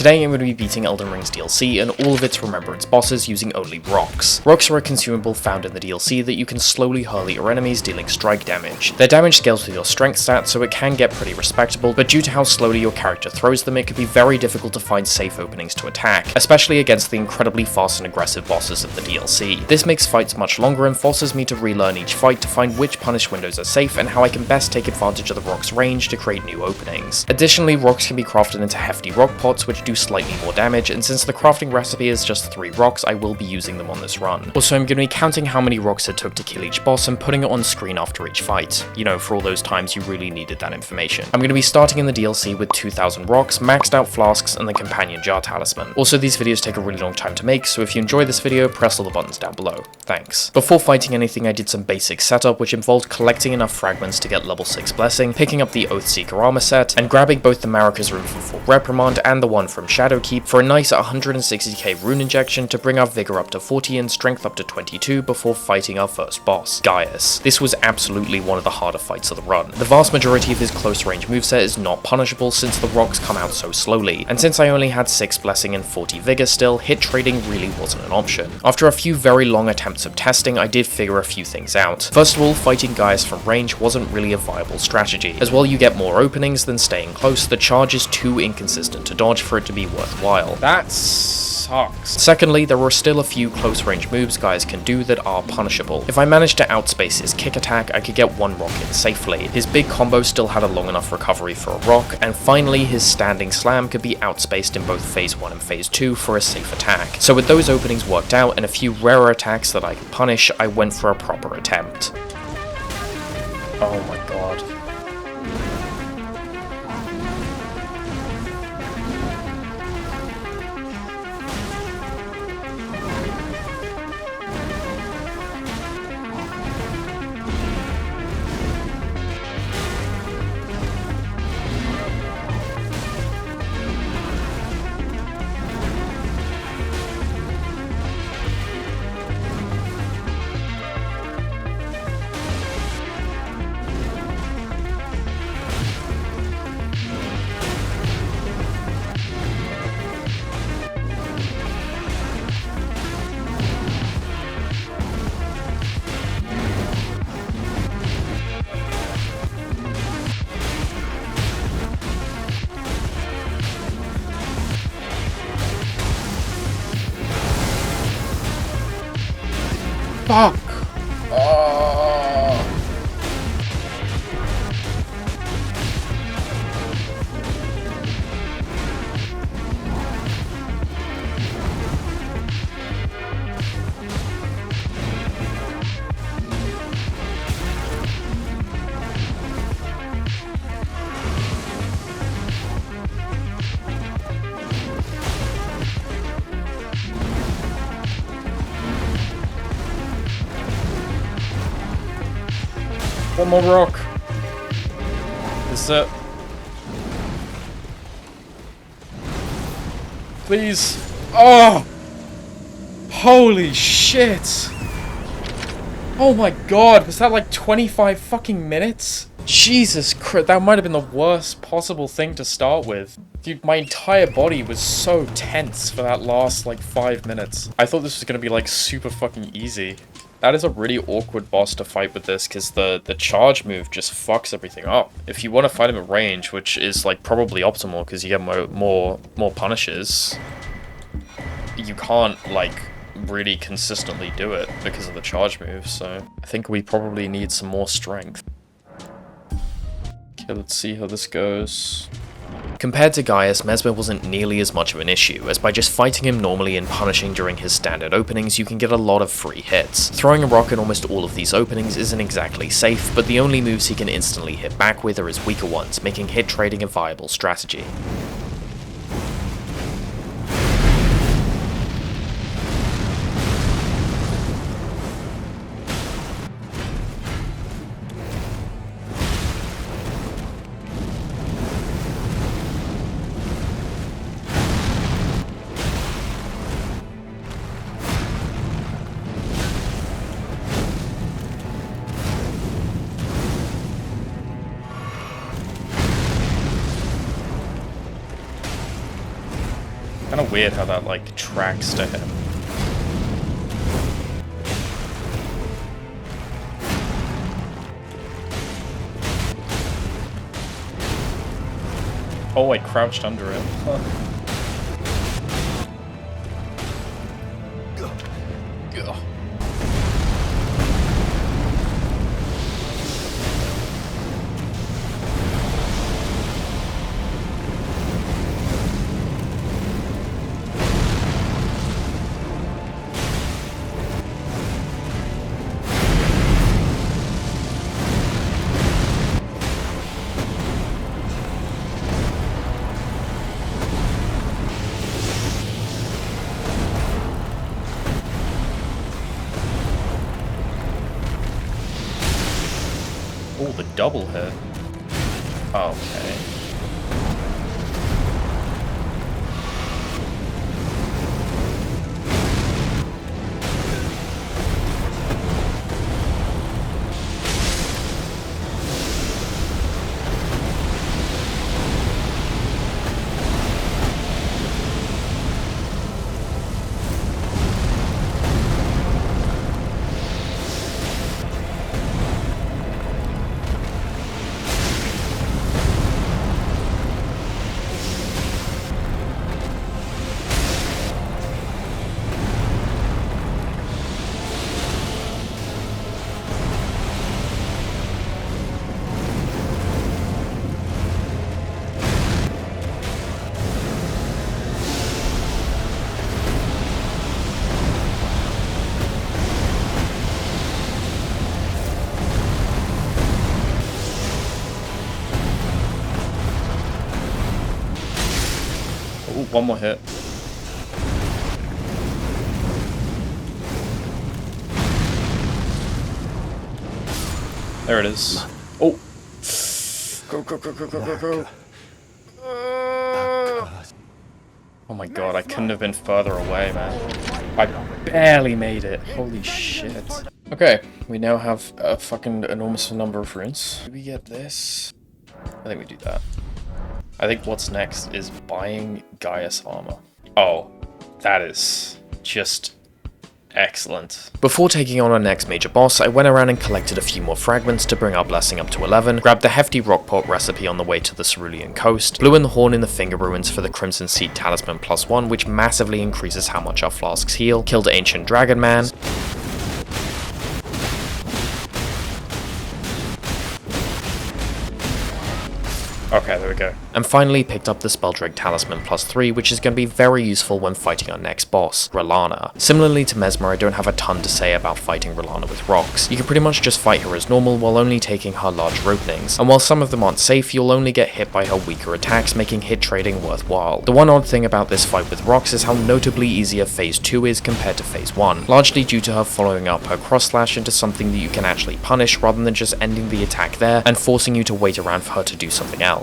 Today I'm going to be beating Elden Ring's DLC and all of its Remembrance bosses using only rocks. Rocks are a consumable found in the DLC that you can slowly hurl at your enemies, dealing strike damage. Their damage scales with your strength stat, so it can get pretty respectable, but due to how slowly your character throws them, it can be very difficult to find safe openings to attack, especially against the incredibly fast and aggressive bosses of the DLC. This makes fights much longer and forces me to relearn each fight to find which punish windows are safe and how I can best take advantage of the rock's range to create new openings. Additionally, rocks can be crafted into hefty rock pots which do slightly more damage, and since the crafting recipe is just 3 rocks, I will be using them on this run. Also, I'm going to be counting how many rocks it took to kill each boss and putting it on screen after each fight. You know, for all those times you really needed that information. I'm going to be starting in the DLC with 2,000 rocks, maxed out flasks, and the companion jar talisman. Also, these videos take a really long time to make, so if you enjoy this video, press all the buttons down below. Thanks. Before fighting anything, I did some basic setup, which involved collecting enough fragments to get level 6 blessing, picking up the Oathseeker armor set, and grabbing both the Marika's rune from Full Reprimand and the one from Shadowkeep for a nice 160k rune injection to bring our vigor up to 40 and strength up to 22 before fighting our first boss, Gaius. This was absolutely one of the harder fights of the run. The vast majority of his close range moveset is not punishable since the rocks come out so slowly, and since I only had 6 blessing and 40 vigor still, hit trading really wasn't an option. After a few very long attempts of testing, I did figure a few things out. First of all, fighting Gaius from range wasn't really a viable strategy, as while you get more openings than staying close, the charge is too inconsistent to dodge for it to be worthwhile. That sucks. Secondly, there are still a few close range moves Gaius can do that are punishable. If I managed to outspace his kick attack, I could get one rock in safely. His big combo still had a long enough recovery for a rock, and finally his standing slam could be outspaced in both phase 1 and phase 2 for a safe attack. So with those openings worked out and a few rarer attacks that I could punish, I went for a proper attempt. Oh my god. Fuck! One more rock. This is it. Please. Oh! Holy shit! Oh my god, was that like 25 fucking minutes? Jesus Christ, that might have been the worst possible thing to start with. Dude, my entire body was so tense for that last like 5 minutes. I thought this was gonna be like super fucking easy. That is a really awkward boss to fight with this, because the charge move just fucks everything up. If you want to fight him at range, which is like probably optimal because you get more punishes, you can't like really consistently do it because of the charge move, so I think we probably need some more strength. Okay, let's see how this goes. Compared to Gaius, Messmer wasn't nearly as much of an issue, as by just fighting him normally and punishing during his standard openings, you can get a lot of free hits. Throwing a rock in almost all of these openings isn't exactly safe, but the only moves he can instantly hit back with are his weaker ones, making hit trading a viable strategy. Kind of weird how that, like, tracks to him. Oh, I crouched under it. Huh. Ugh. Oh, the double hit. Okay. Ooh, one more hit. There it is. Oh! Go, go, go, go, go, go, go! Oh my god, I couldn't have been further away, man. I barely made it. Holy shit. Okay, we now have a fucking enormous number of runes. Do we get this? I think we do that. I think what's next is buying Gaius armor. Oh, that is just excellent. Before taking on our next major boss, I went around and collected a few more fragments to bring our blessing up to 11, grabbed the hefty rockport recipe on the way to the Cerulean coast, blew in the horn in the finger ruins for the Crimson Seed Talisman +1, which massively increases how much our flasks heal, killed Ancient Dragon Man, okay, there we go. And finally picked up the Spelldrake Talisman +3, which is going to be very useful when fighting our next boss, Rellana. Similarly to Messmer, I don't have a ton to say about fighting Rellana with rocks. You can pretty much just fight her as normal while only taking her large openings, and while some of them aren't safe, you'll only get hit by her weaker attacks, making hit trading worthwhile. The one odd thing about this fight with rocks is how notably easier Phase 2 is compared to Phase 1, largely due to her following up her cross slash into something that you can actually punish rather than just ending the attack there and forcing you to wait around for her to do something else.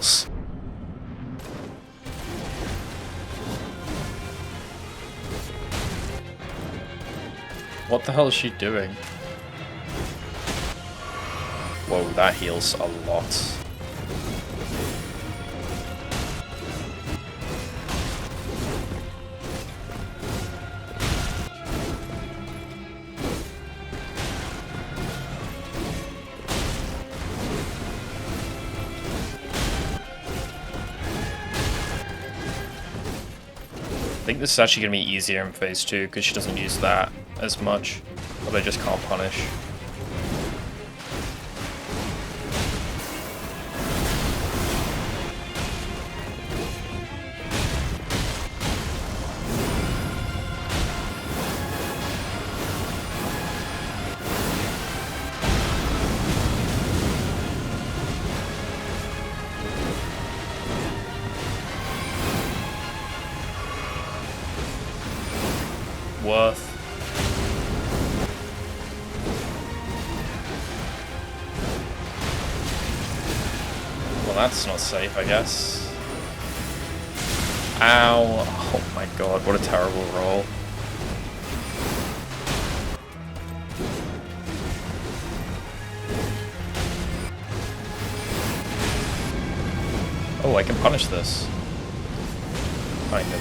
What the hell is she doing? Whoa, that heals a lot. I think this is actually going to be easier in Phase 2 because she doesn't use that as much, but I just can't punish. Worth. Well, that's not safe, I guess. Ow. Oh my god, what a terrible roll. Oh, I can punish this. Kind of.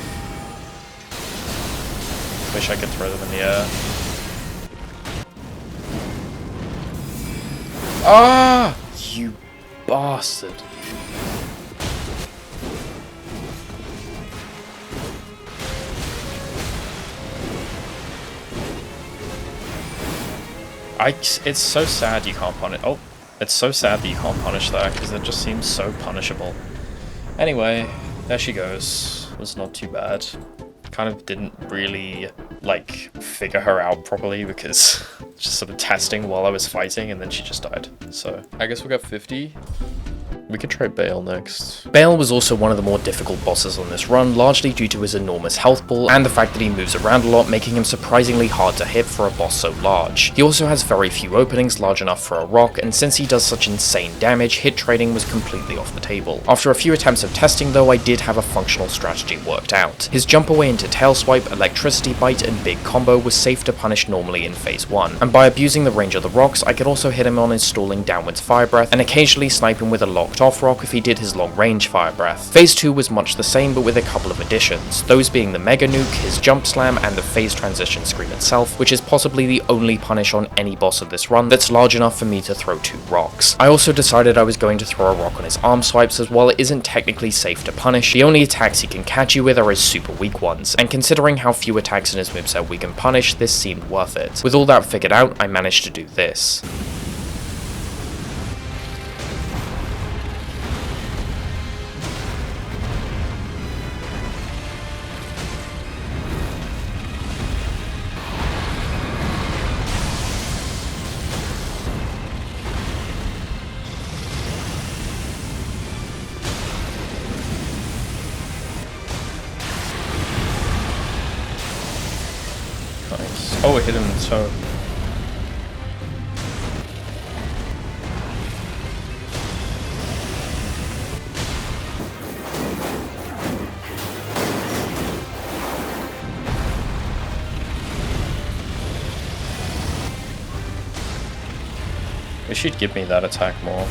Wish I could throw them in the air. Ah! You bastard. It's so sad you can't punish. Oh, it's so sad that you can't punish that because it just seems so punishable. Anyway, there she goes. Was not too bad. Kind of didn't really like figure her out properly because just sort of testing while I was fighting and then she just died. So I guess we got 50. We could try Bayle next. Bayle was also one of the more difficult bosses on this run, largely due to his enormous health pool and the fact that he moves around a lot, making him surprisingly hard to hit for a boss so large. He also has very few openings large enough for a rock, and since he does such insane damage, hit trading was completely off the table. After a few attempts of testing though, I did have a functional strategy worked out. His jump away into tail swipe, electricity bite, and big combo was safe to punish normally in phase 1, and by abusing the range of the rocks, I could also hit him on his stalling downwards fire breath, and occasionally snipe him with a locked off rock if he did his long range fire breath. Phase 2 was much the same but with a couple of additions, those being the mega nuke, his jump slam, and the phase transition scream itself, which is possibly the only punish on any boss of this run that's large enough for me to throw 2 rocks. I also decided I was going to throw a rock on his arm swipes, as while it isn't technically safe to punish, the only attacks he can catch you with are his super weak ones, and considering how few attacks in his moveset we can punish, this seemed worth it. With all that figured out, I managed to do this. Nice. Oh, it hit him in the toe. Wish she'd give me that attack more.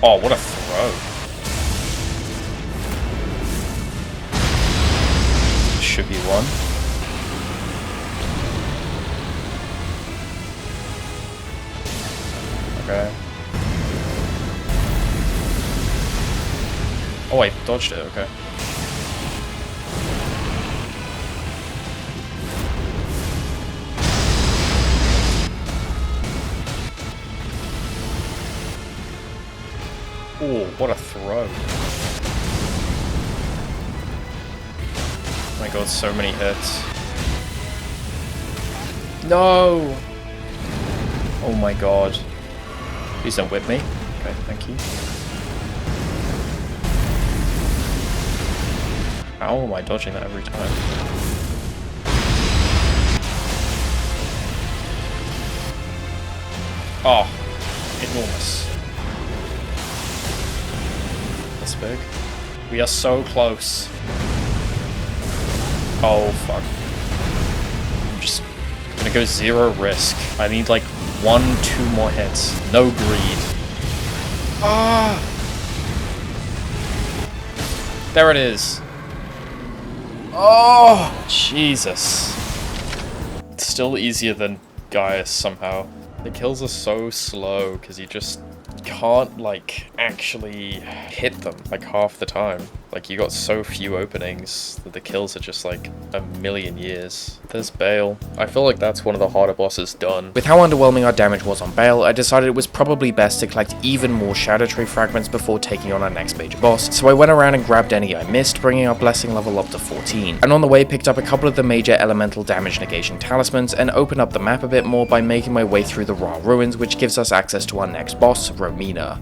Oh, what a throw. Should be one. Okay. Oh, I dodged it, okay. Oh, what a throw. Oh my god, so many hits. No! Oh my god. Please don't whip me. Okay, thank you. How am I dodging that every time? Oh, enormous. That's big. We are so close. Oh, fuck. I'm just gonna go 0 risk. I need like 1-2 more hits. No greed. Ah! There it is. Oh! Jesus. It's still easier than Gaius somehow. The kills are so slow because you just can't like actually hit them like half the time. Like you got so few openings that the kills are just like a million years. There's Bayle. I feel like that's one of the harder bosses done. With how underwhelming our damage was on Bayle, I decided it was probably best to collect even more Scadutree fragments before taking on our next major boss, so I went around and grabbed any I missed, bringing our blessing level up to 14, and on the way picked up a couple of the major elemental damage negation talismans and opened up the map a bit more by making my way through the Ra ruins, which gives us access to our next boss, Romina.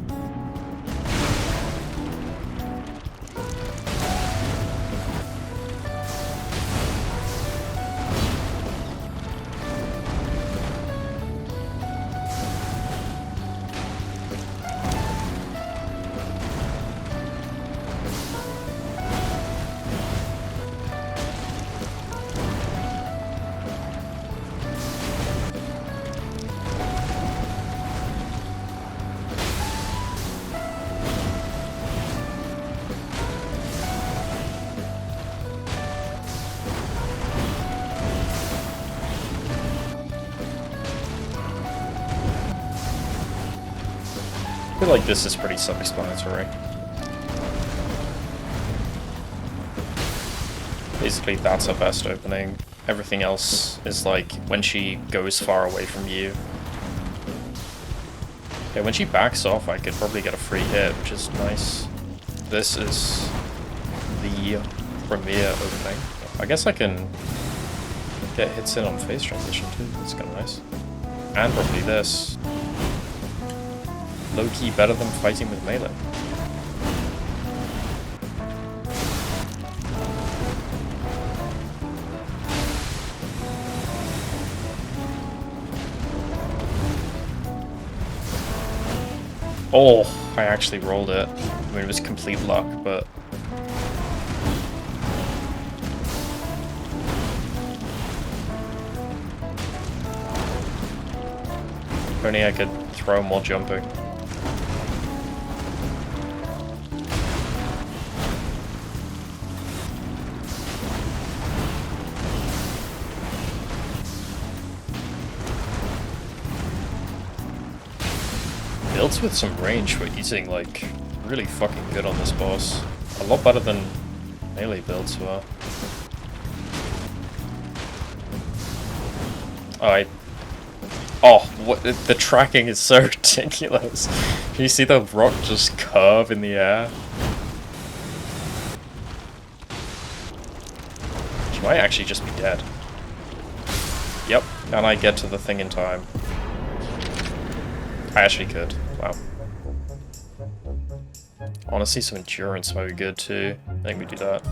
I feel like this is pretty self-explanatory. Basically, that's her best opening. Everything else is like when she goes far away from you. Yeah, when she backs off, I could probably get a free hit, which is nice. This is the Romina opening. I guess I can get hits in on phase transition too. That's kind of nice. And probably this. Low-key better than fighting with melee. Oh, I actually rolled it. I mean, it was complete luck, but... if only I could throw more jumping. Builds with some range for eating, like, really fucking good on this boss. A lot better than melee builds were. Oh, what, the tracking is so ridiculous. Can you see the rock just curve in the air? She might actually just be dead. Yep, and I get to the thing in time. I actually could. Wow. Honestly, some endurance might be good too. I think we do that.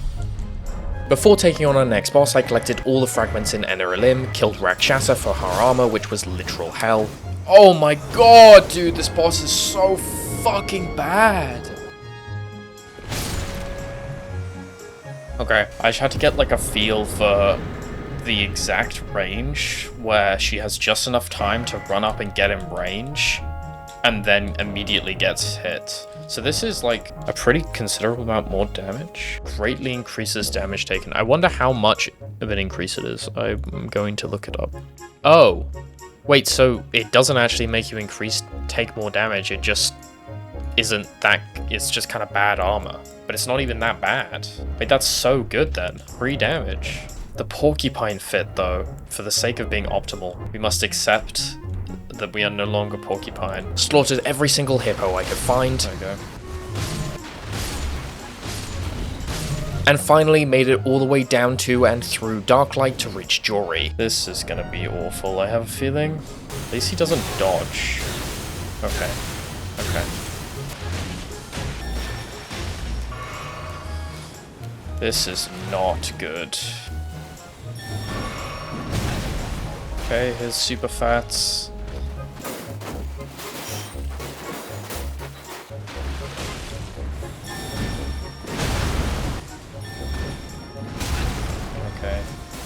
Before taking on our next boss, I collected all the fragments in Elim, killed Rakshasa for her armor, which was literal hell. Oh my god, dude, this boss is so fucking bad. Okay, I just had to get like a feel for the exact range where she has just enough time to run up and get in range and then immediately gets hit. So this is like a pretty considerable amount more damage. Greatly increases damage taken. I wonder how much of an increase it is. I'm going to look it up. Oh, wait, so it doesn't actually make you take more damage. It just isn't that, it's just kind of bad armor. But it's not even that bad. Wait, that's so good then. 3 damage. The porcupine fit though, for the sake of being optimal, we must accept that we are no longer porcupine. Slaughtered every single hippo I could find. There we go. And finally made it all the way down to and through Darklight to reach Jori. This is gonna be awful, I have a feeling. At least he doesn't dodge. Okay. Okay. This is not good. Okay, here's super fats. Okay.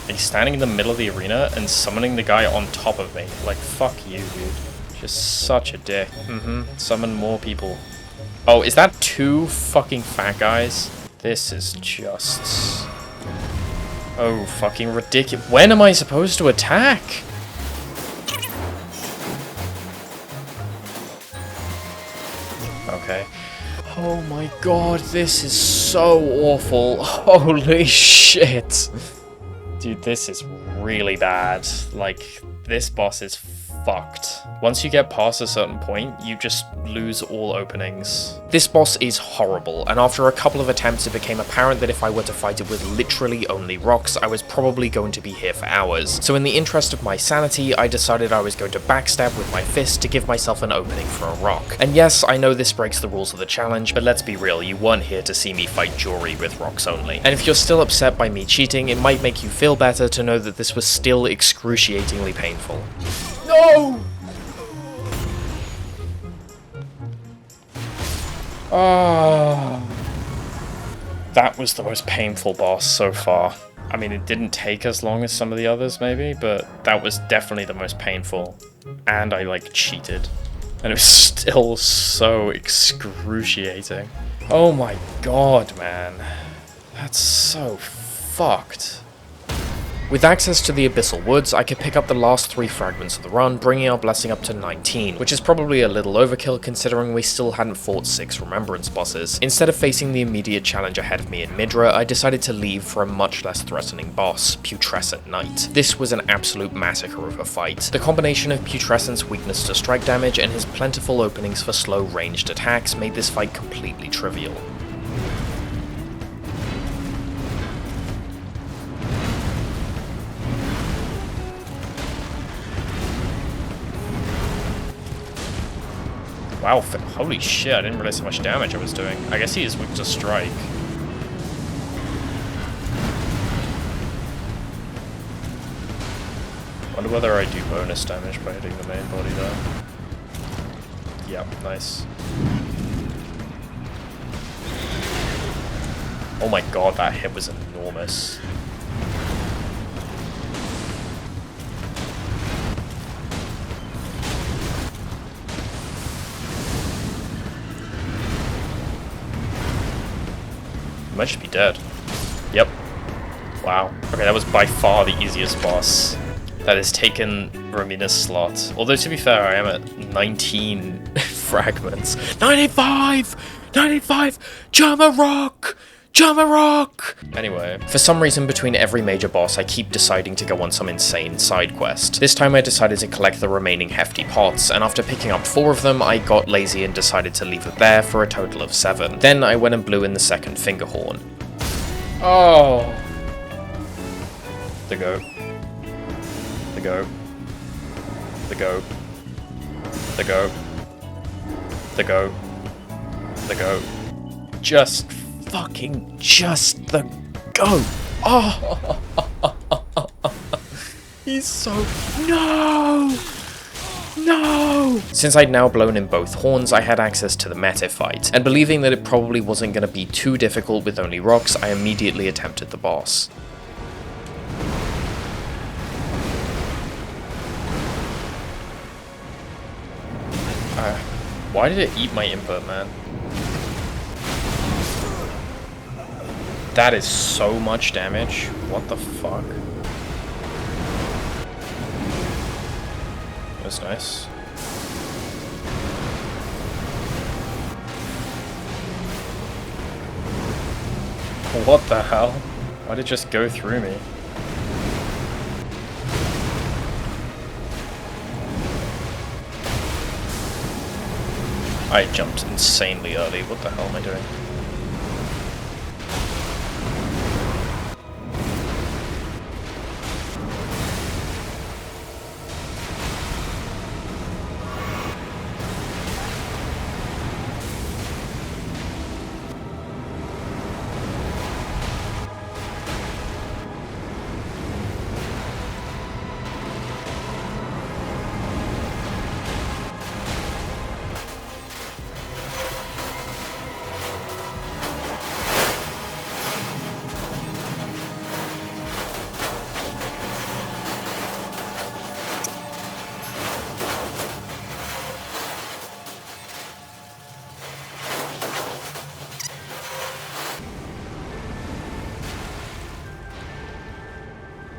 He's standing in the middle of the arena and summoning the guy on top of me. Like, fuck you, dude. Just such a dick. Summon more people. Oh, is that 2 fucking fat guys? This is just... oh, fucking ridiculous. When am I supposed to attack? Okay. Oh my god, this is so awful. Holy shit. Dude, this is really bad. Like, this boss is fucked. Once you get past a certain point, you just lose all openings. This boss is horrible, and after a couple of attempts it became apparent that if I were to fight it with literally only rocks, I was probably going to be here for hours. So in the interest of my sanity, I decided I was going to backstab with my fist to give myself an opening for a rock. And yes, I know this breaks the rules of the challenge, but let's be real, you weren't here to see me fight Jori with rocks only. And if you're still upset by me cheating, it might make you feel better to know that this was still excruciatingly painful. No! Oh, that was the most painful boss so far. I mean, it didn't take as long as some of the others, maybe, but that was definitely the most painful. And I, like, cheated. And it was still so excruciating. Oh my god, man. That's so fucked. With access to the Abyssal Woods, I could pick up the last 3 fragments of the run, bringing our blessing up to 19, which is probably a little overkill considering we still hadn't fought 6 Remembrance bosses. Instead of facing the immediate challenge ahead of me in Midra, I decided to leave for a much less threatening boss, Putrescent Knight. This was an absolute massacre of a fight. The combination of Putrescent's weakness to strike damage and his plentiful openings for slow ranged attacks made this fight completely trivial. Wow, holy shit, I didn't realize how much damage I was doing. I guess he is weak to strike. Wonder whether I do bonus damage by hitting the main body there. Yep, nice. Oh my god, that hit was enormous. He might just be dead. Yep. Wow. Okay, that was by far the easiest boss that has taken Romina's slot. Although, to be fair, I am at 19 fragments. 95! 95! Jumma Rock! Jumma Rock! Anyway, for some reason between every major boss, I keep deciding to go on some insane side quest. This time I decided to collect the remaining hefty pots, and after picking up 4 of them, I got lazy and decided to leave it there for a total of 7. Then I went and blew in the second finger horn. Oh! The goat. The goat. The goat. The goat. The goat. The goat. Just the goat. Oh! He's so... No! No! Since I'd now blown in both horns, I had access to the Metyr fight, and believing that it probably wasn't going to be too difficult with only rocks, I immediately attempted the boss. Why did it eat my input, man? That is so much damage. What the fuck? That's nice. What the hell? Why did it just go through me? I jumped insanely early. What the hell am I doing?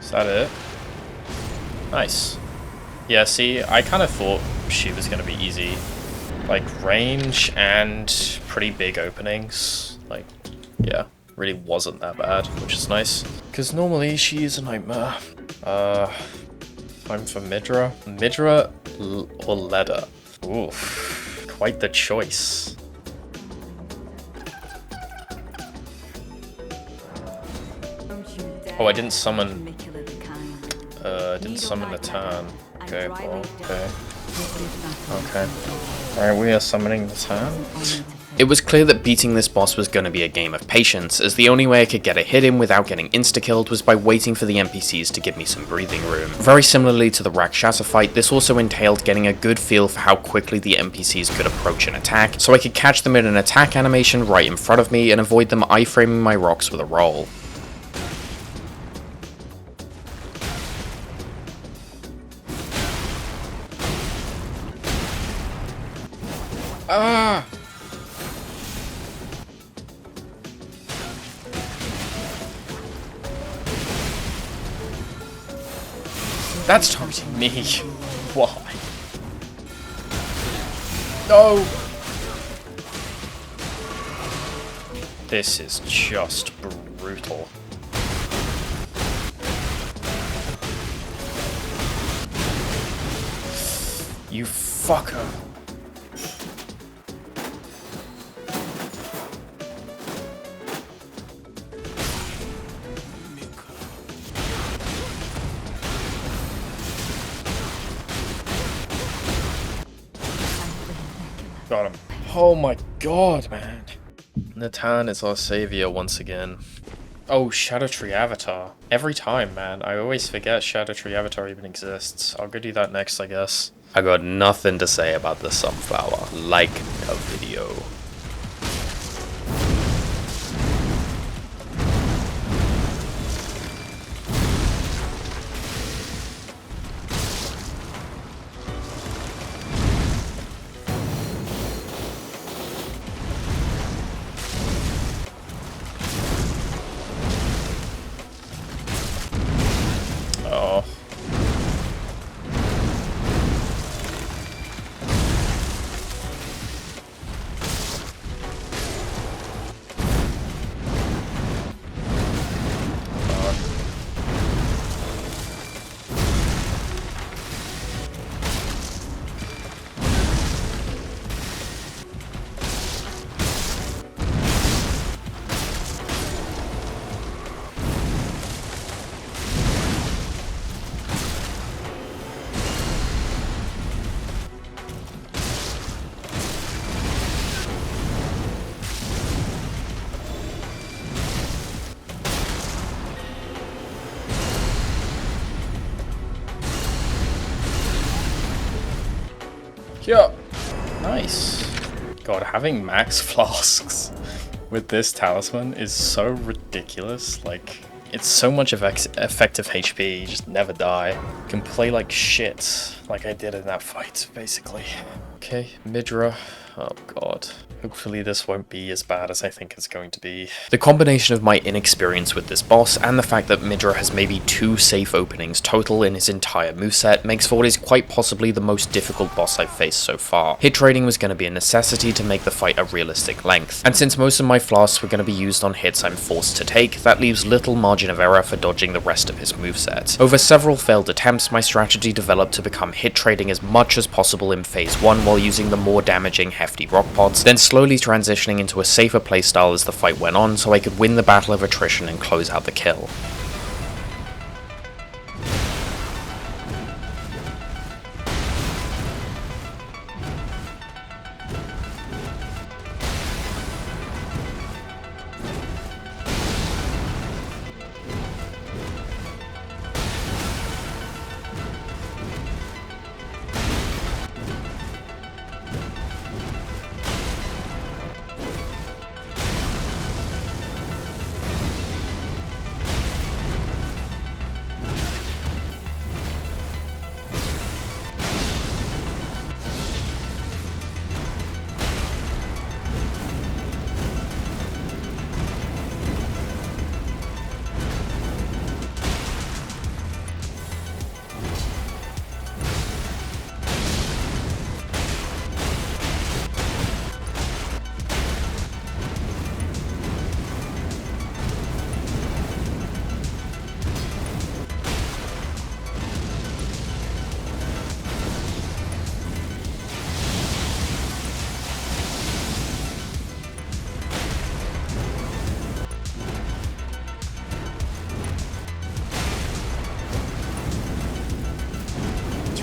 Is that it? Nice. Yeah, see, I kind of thought she was going to be easy. Like, range and pretty big openings. Like, yeah, really wasn't that bad, which is nice. Because normally she is a nightmare. Time for Midra. Midra or Leda? Oof, quite the choice. Oh, I didn't summon... didn't summon the turn. Okay, well, okay. Okay. Alright, we are summoning the turn. It was clear that beating this boss was going to be a game of patience, as the only way I could get a hit in without getting insta-killed was by waiting for the NPCs to give me some breathing room. Very similarly to the Rakshasa fight, this also entailed getting a good feel for how quickly the NPCs could approach an attack, so I could catch them in an attack animation right in front of me and avoid them iframing my rocks with a roll. Ah! That's targeting me. Why? No! This is just brutal. You fucker. Got him. Oh my god, man. Natan is our savior once again. Oh, Scadutree Avatar. Every time, man. I always forget Scadutree Avatar even exists. I'll go do that next, I guess. I got nothing to say about the sunflower. Like a video. Oh. Yeah. Nice. God, having max flasks with this talisman is so ridiculous. Like, it's so much effective HP, you just never die. You can play like shit, like I did in that fight, basically. Okay, Midra. Oh god. Hopefully this won't be as bad as I think it's going to be. The combination of my inexperience with this boss and the fact that Midra has maybe 2 safe openings total in his entire moveset makes for what is quite possibly the most difficult boss I've faced so far. Hit trading was going to be a necessity to make the fight a realistic length, and since most of my flasks were going to be used on hits I'm forced to take, that leaves little margin of error for dodging the rest of his moveset. Over several failed attempts, my strategy developed to become hit trading as much as possible in phase 1 while using the more damaging hefty rock pots, then slowly transitioning into a safer playstyle as the fight went on so I could win the battle of attrition and close out the kill.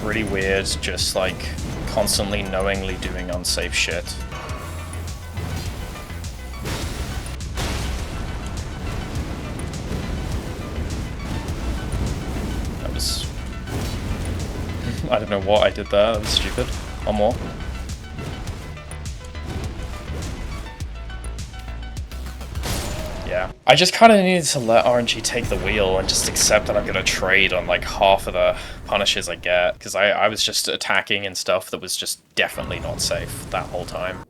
Really weird, just like constantly knowingly doing unsafe shit. That was... I don't know what I did there, that was stupid. One more. Yeah. I just kind of needed to let RNG take the wheel and just accept that I'm going to trade on like half of the punishes I get, because I was just attacking and stuff that was just definitely not safe that whole time.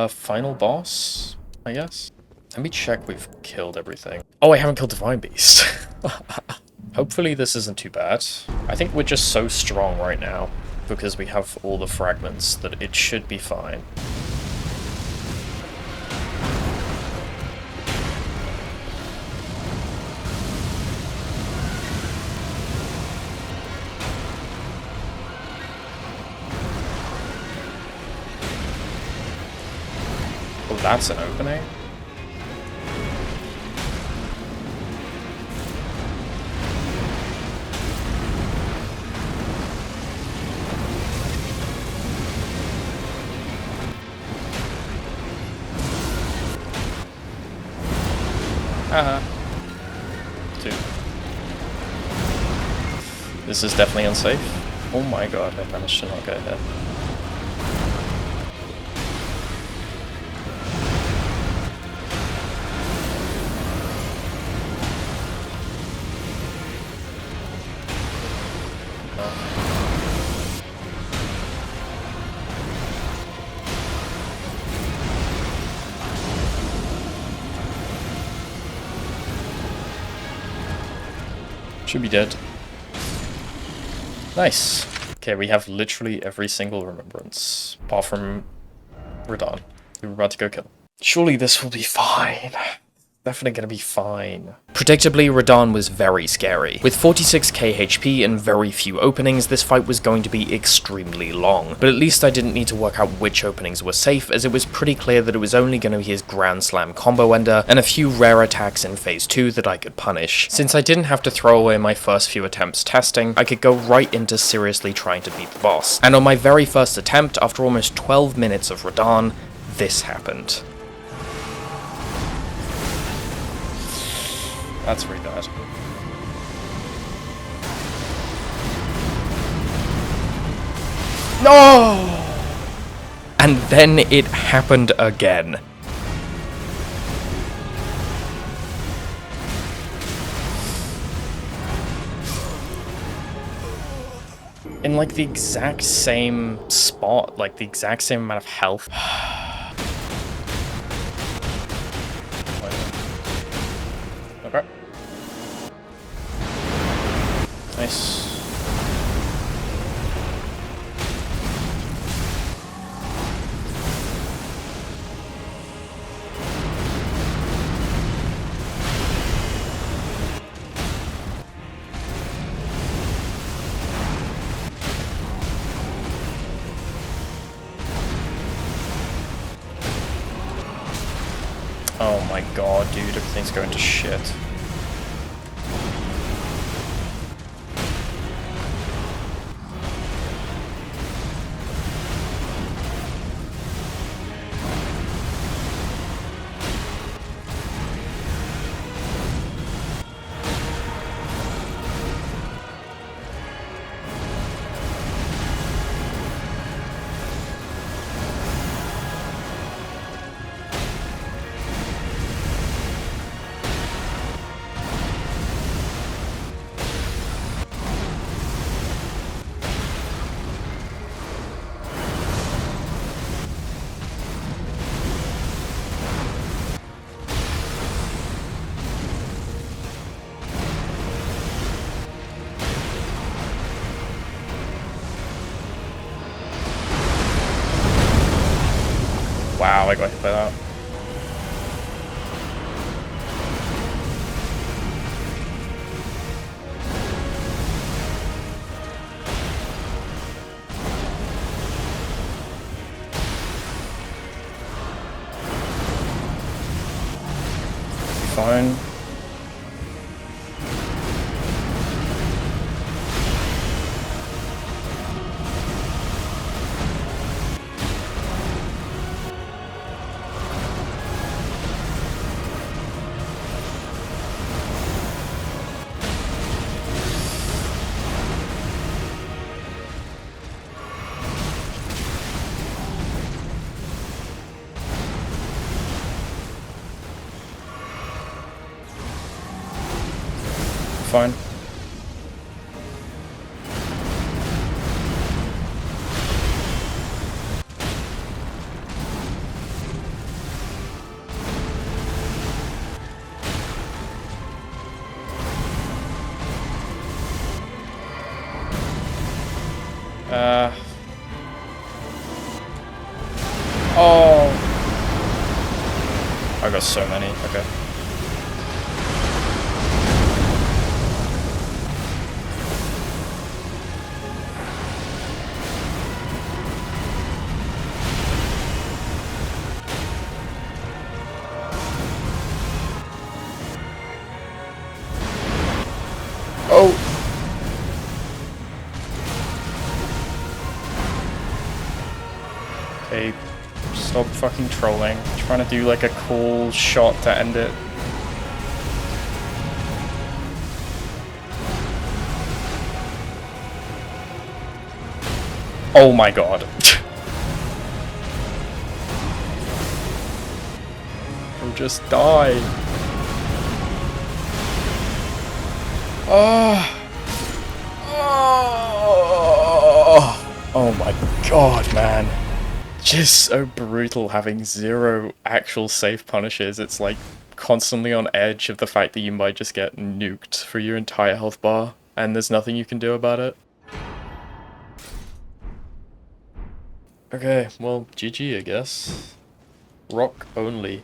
Final boss, I guess? Let me check we've killed everything. Oh, I haven't killed Divine Beast. Hopefully this isn't too bad. I think we're just so strong right now, because we have all the fragments, that it should be fine. Oh, that's an opening? Two. This is definitely unsafe. Oh my god, I managed to not get hit. Should be dead. Nice. Okay, we have literally every single remembrance, apart from Radahn, who we're about to go kill. Surely this will be fine. Definitely gonna be fine. Predictably, Radahn was very scary. With 46k HP and very few openings, this fight was going to be extremely long, but at least I didn't need to work out which openings were safe, as it was pretty clear that it was only going to be his Grand Slam combo ender, and a few rare attacks in phase 2 that I could punish. Since I didn't have to throw away my first few attempts testing, I could go right into seriously trying to beat the boss. And on my very first attempt, after almost 12 minutes of Radahn, this happened. That's very bad. No! And then it happened again. In like the exact same spot, like the exact same amount of health. Okay. Nice. Oh my god, dude, everything's going to shit. Wow, I got hit by that. Fine. Fine. Oh! I got so many. Okay. Oh! Okay, stop fucking trolling. I'm trying to do like a cool shot to end it. Oh my god. He'll just die. Oh. Oh my god, man. Just so brutal having 0 actual safe punishes. It's like constantly on edge of the fact that you might just get nuked for your entire health bar, and there's nothing you can do about it. Okay, well, GG, I guess. Rock only.